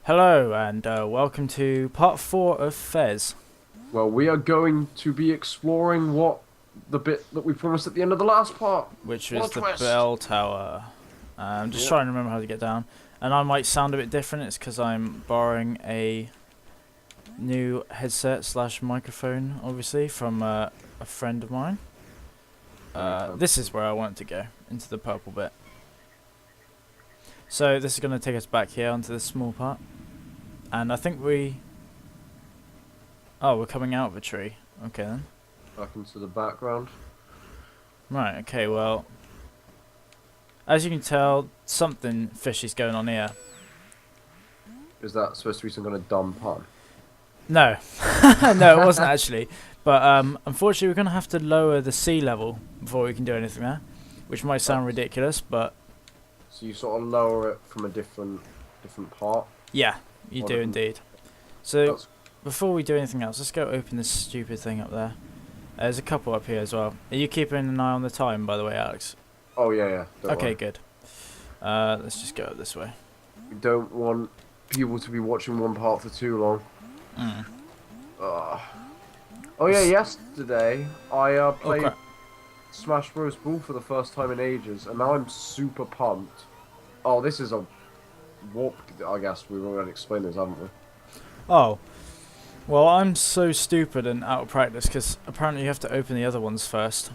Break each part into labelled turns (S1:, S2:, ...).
S1: Hello and welcome to part 4 of Fez,
S2: Well, we are going to be exploring the bit that we promised at the end of the last part.
S1: which
S2: What
S1: was
S2: a
S1: the
S2: twist!
S1: bell tower. I'm just
S2: Yep.
S1: trying to remember how to get down. And I might sound a bit different, it's because I'm borrowing a new headset slash microphone, obviously, from a friend of mine.
S2: Okay.
S1: This is where I want to go, into the purple bit. So this is going to take us back here onto this small part. And I think we... Oh, we're coming out of a tree. Okay then.
S2: Back into the background.
S1: Right, okay, well, as you can tell, something fishy's going on here.
S2: Is that supposed to be some kind of dumb pun?
S1: No, no, it wasn't actually. But unfortunately, we're going to have to lower the sea level before we can do anything there, which might sound ridiculous, but
S2: So you sort of lower it from a different part.
S1: yeah, you
S2: Or
S1: do
S2: different-
S1: indeed. So
S2: That's
S1: before we do anything else, let's go open this stupid thing up there. There's a couple up here as well. Are you keeping an eye on the time, by the way, Alex?
S2: oh yeah. Don't
S1: Okay,
S2: worry.
S1: good. Let's just go this way.
S2: We don't want people to be watching one part for too long.
S1: Mm.
S2: Ugh. Oh yeah, yesterday I
S1: Oh
S2: played
S1: crap.
S2: Smash Bros. Brawl for the first time in ages, and now I'm super pumped. Oh, this is a warp. I guess we've already explained this, haven't we?
S1: Oh, well, I'm so stupid and out of practice because apparently you have to open the other ones first.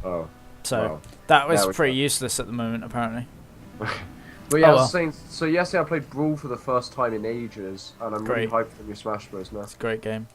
S2: Oh,
S1: So
S2: well.
S1: that was
S2: There we
S1: pretty
S2: go.
S1: useless at the moment, apparently.
S2: But yeah,
S1: Oh,
S2: I
S1: well.
S2: was saying. So yesterday I played Brawl for the first time in ages, and I'm really
S1: Great.
S2: hyped for new Smash Bros. Now.
S1: It's a great game.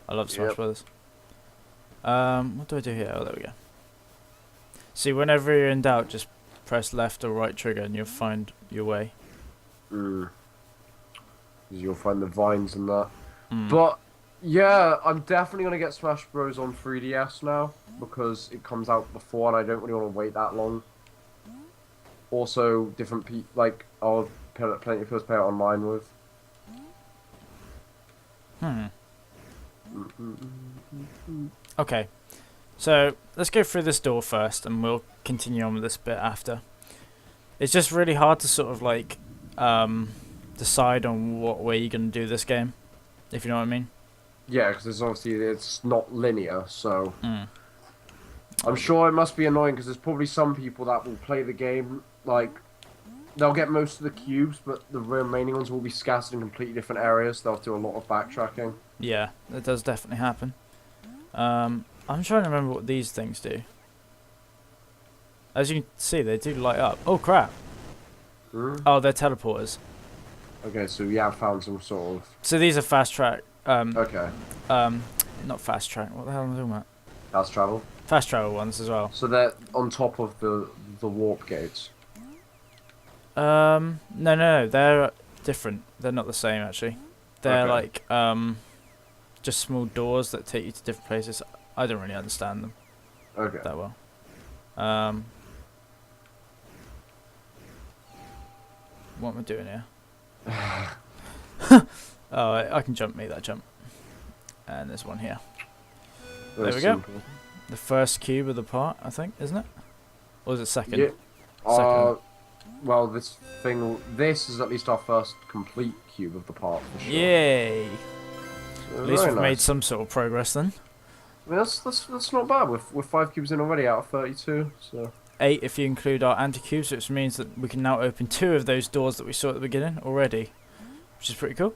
S1: I love Smash
S2: Yep.
S1: Brothers. What do I do here? Oh, there we go. See, whenever you're in doubt, just press left or right trigger and you'll find your way.
S2: Mm. 'Cause you'll find the vines and that.
S1: Mm.
S2: But yeah, I'm definitely gonna get Smash Bros. On 3DS now because it comes out before, and I don't really want to wait that long. Also, different people like I'll plenty of people to play it online with.
S1: Hmm. Okay. So let's go through this door first, and we'll continue on with this bit after. It's just really hard to sort of like decide on what way you're gonna do this game, if you know what I mean.
S2: Yeah, because it's not linear, so
S1: Mm.
S2: I'm sure it must be annoying because there's probably some people that will play the game like they'll get most of the cubes, but the remaining ones will be scattered in completely different areas. They'll do a lot of backtracking.
S1: Yeah, that does definitely happen. I'm trying to remember what these things do. As you can see, they do light up. Oh crap!
S2: Hmm?
S1: Oh, they're teleporters.
S2: Okay, so we have found some sort of
S1: So these are fast track.
S2: okay.
S1: Not fast track. What the hell am I talking about?
S2: That's travel.
S1: Fast travel ones as well.
S2: So they're on top of the warp gates.
S1: No, they're different. They're not the same actually. They're
S2: Okay.
S1: like just small doors that take you to different places. I don't really understand them
S2: Okay.
S1: that well. What am I doing here? Oh, I can jump, make that jump. And there's one here.
S2: Very
S1: There we go.
S2: simple.
S1: The first cube of the part, I think, isn't it? Or is it second?
S2: Yeah.
S1: Second.
S2: Well, this is at least our first complete cube of the part for sure.
S1: Yay!
S2: So
S1: At least
S2: very
S1: we've made
S2: nice.
S1: some sort of progress then.
S2: I mean, that's not bad. We're 5 cubes in already out of 32. So
S1: 8 if you include our anti-cubes, which means that we can now open 2 of those doors that we saw at the beginning already, which is pretty cool.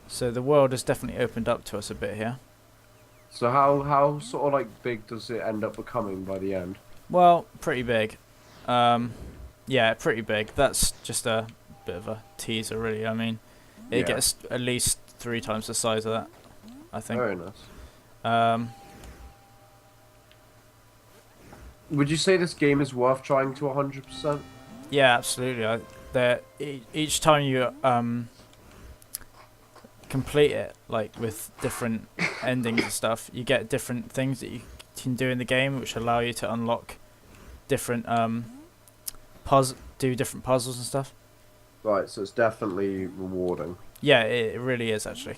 S1: So the world has definitely opened up to us a bit here.
S2: so how sort of like big does it end up becoming by the end?
S1: Well, pretty big. Yeah, pretty big. That's just a bit of a teaser, really. I mean, it
S2: Yeah.
S1: gets at least 3 times the size of that, I think.
S2: Very nice.
S1: Um,
S2: Would you say this game is worth trying to 100%?
S1: yeah, absolutely. Each time you complete it, like with different endings and stuff, you get different things that you can do in the game, which allow you to unlock different do different puzzles and stuff.
S2: Right, so it's definitely rewarding.
S1: Yeah, it really is actually.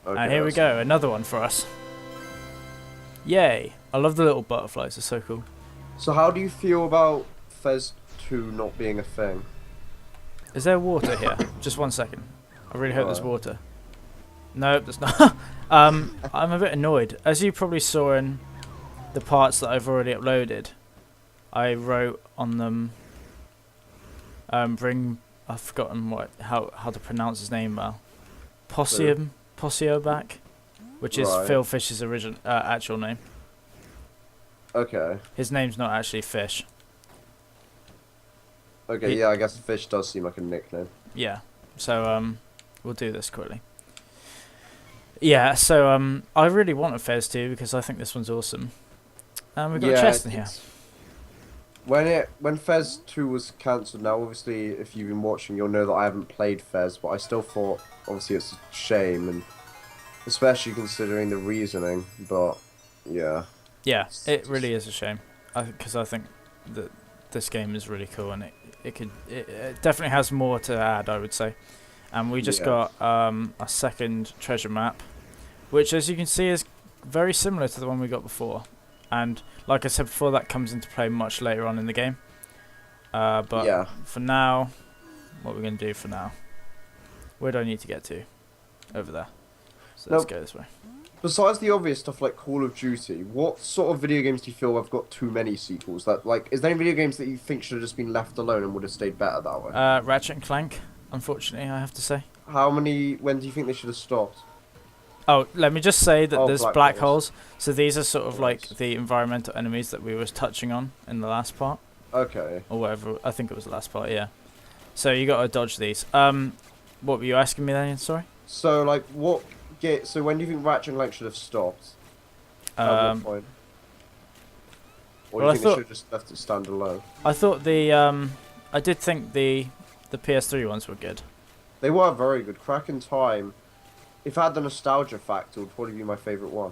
S2: Okay,
S1: And here we
S2: that's-
S1: go, another one for us. Yay! I love the little butterflies. They're so cool.
S2: So how do you feel about Fez 2 not being a thing?
S1: Is there water here? Just 1 second. I really hope there's
S2: Alright.
S1: water. Nope, there's not. I'm a bit annoyed. As you probably saw in the parts that I've already uploaded, I wrote on them. I've forgotten how to pronounce his name well. Possio back, which is
S2: Right.
S1: Phil Fish's actual name.
S2: Okay.
S1: His name's not actually Fish.
S2: Okay,
S1: He-
S2: yeah, I guess Fish does seem like a nickname.
S1: Yeah. So we'll do this quickly. Yeah. So I really want a Fez 2 because I think this one's awesome. And we've got a chest in here.
S2: When Fez 2 was cancelled, now obviously if you've been watching you'll know that I haven't played Fez, but I still thought obviously it's a shame, and especially considering the reasoning, but yeah.
S1: Yeah, it really is a shame. Because I think that this game is really cool and it definitely has more to add, I would say. And we just
S2: Yeah.
S1: got a second treasure map, which as you can see is very similar to the one we got before. And like I said before, that comes into play much later on in the game. But
S2: Yeah.
S1: for now, what we're going to do for now, where do I need to get to? Over there. So let's
S2: Nope.
S1: go this way.
S2: Besides the obvious stuff like Call of Duty, what sort of video games do you feel have got too many sequels? Is there any video games that you think should have just been left alone and would have stayed better that way?
S1: Ratchet and Clank, unfortunately, I have to say.
S2: When do you think they should have stopped?
S1: Oh, let me just say that
S2: Oh,
S1: there's
S2: black
S1: black
S2: holes.
S1: holes. So these are sort of like
S2: Nice.
S1: the environmental enemies that we were touching on in the last part.
S2: Okay.
S1: Or whatever. I think it was the last part, yeah. So you got to dodge these. What were you asking me then? Sorry?
S2: So so when do you think Ratchet and Clank should have stopped? At what point? Or
S1: well, I
S2: do you think they
S1: thought-
S2: should have just left it stand alone?
S1: I thought I did think the PS3 ones were good.
S2: They were very good. Crack in Time. If I had the nostalgia factor, it would probably be my favourite one.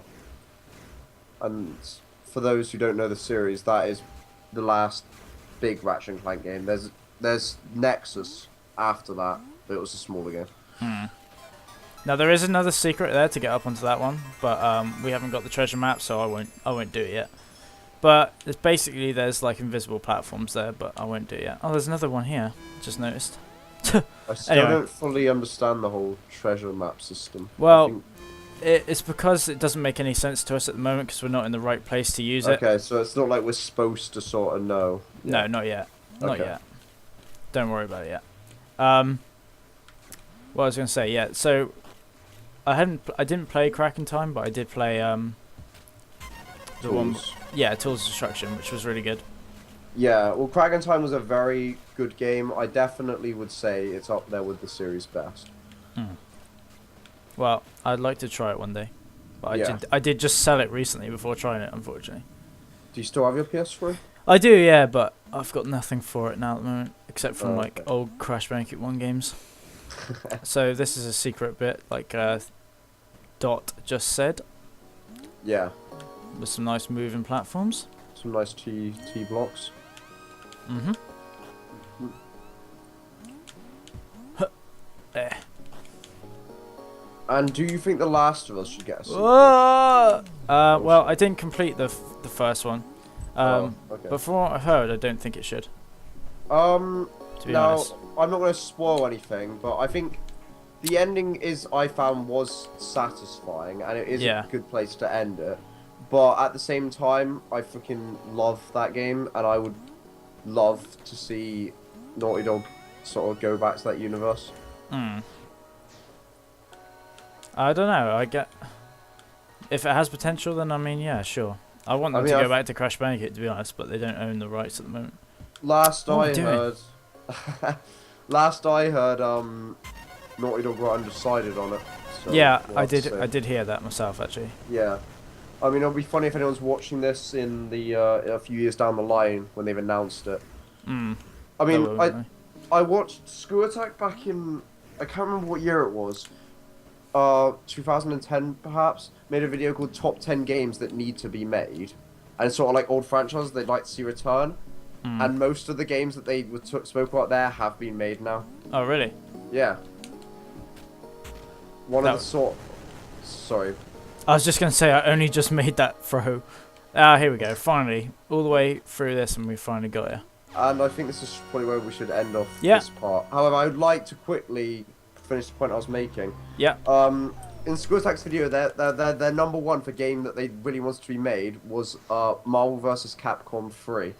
S2: And for those who don't know the series, that is the last big Ratchet and Clank game. There's Nexus after that, but it was a smaller game.
S1: Now there is another secret there to get up onto that one, but we haven't got the treasure map, so I won't do it yet. But there's like invisible platforms there, but I won't do it yet. Oh, there's another one here. Just noticed.
S2: I still
S1: Anyway.
S2: don't fully understand the whole treasure map system.
S1: Well,
S2: I think-
S1: It's because it doesn't make any sense to us at the moment because we're not in the right place to use it.
S2: okay, so it's not like we're supposed to sort of know.
S1: No, not yet. Not
S2: Okay.
S1: yet. Don't worry about it yet. What I was gonna say, yeah. So I didn't play Crack in Time, but I did play the one,
S2: Tools.
S1: yeah, Tools of Destruction, which was really good.
S2: Yeah, well, Crack in Time was a very good game. I definitely would say it's up there with the series' best.
S1: Well, I'd like to try it one day, but
S2: Yeah.
S1: I did just sell it recently before trying it, unfortunately.
S2: Do you still have your PS3?
S1: I do, yeah, but I've got nothing for it now at the moment, except from
S2: Oh,
S1: like
S2: okay.
S1: old Crash Bandicoot 1 games. So this is a secret bit, like Dot just said,
S2: Yeah,
S1: with some nice moving platforms.
S2: some nice T blocks.
S1: Mm-hmm. There.
S2: And do you think The Last of Us should get a sequel?
S1: Well, I didn't complete the first one.
S2: Okay.
S1: But from what I've heard, I don't think it should.
S2: Um,
S1: To be
S2: now,
S1: honest.
S2: I'm not going to spoil anything, but I think the ending I found was satisfying, and it is
S1: Yeah.
S2: a good place to end it. But at the same time, I freaking love that game, and I would love to see Naughty Dog sort of go back to that universe.
S1: Hmm. I don't know. I get if it has potential, then I mean, yeah, sure. I want them
S2: I mean,
S1: to go
S2: I've-
S1: back to Crash Bandicoot, to be honest, but they don't own the rights at the moment.
S2: Last
S1: What am I
S2: I
S1: doing?
S2: heard, Naughty Dog were undecided on it. So
S1: Yeah,
S2: we'll
S1: I
S2: have to
S1: did.
S2: see.
S1: I did hear that myself, actually.
S2: Yeah. I mean, it'll be funny if anyone's watching this in a few years down the line when they've announced it.
S1: Hmm.
S2: I mean,
S1: That will,
S2: I watched Screw Attack back in, I can't remember what year it was. 2010 perhaps. Made a video called Top 10 Games That Need to Be Made, and it's sort of like old franchises they'd like to see return.
S1: Hmm.
S2: And most of the games that they spoke about there have been made now.
S1: Oh, really?
S2: Yeah. One
S1: That
S2: of the sort. Sorry.
S1: I was just gonna say I only just made that throw. Ah, here we go. Finally, all the way through this, and we finally got here.
S2: And I think this is probably where we should end off
S1: Yeah.
S2: this part. However, I would like to quickly finish the point I was making.
S1: Yeah.
S2: In Squirtax video, their number one for game that they really wanted to be made was Marvel vs. Capcom 3,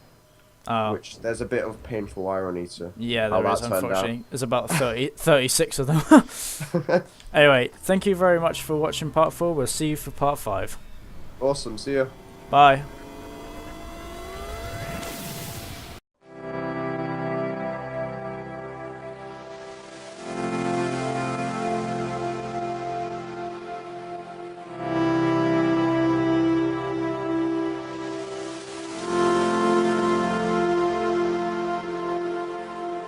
S2: which there's a bit of painful irony to.
S1: Yeah,
S2: how
S1: there is,
S2: that turned
S1: unfortunately. There's about 36 of them. Anyway, thank you very much for watching part 4. We'll see you for part 5.
S2: Awesome, see ya.
S1: Bye.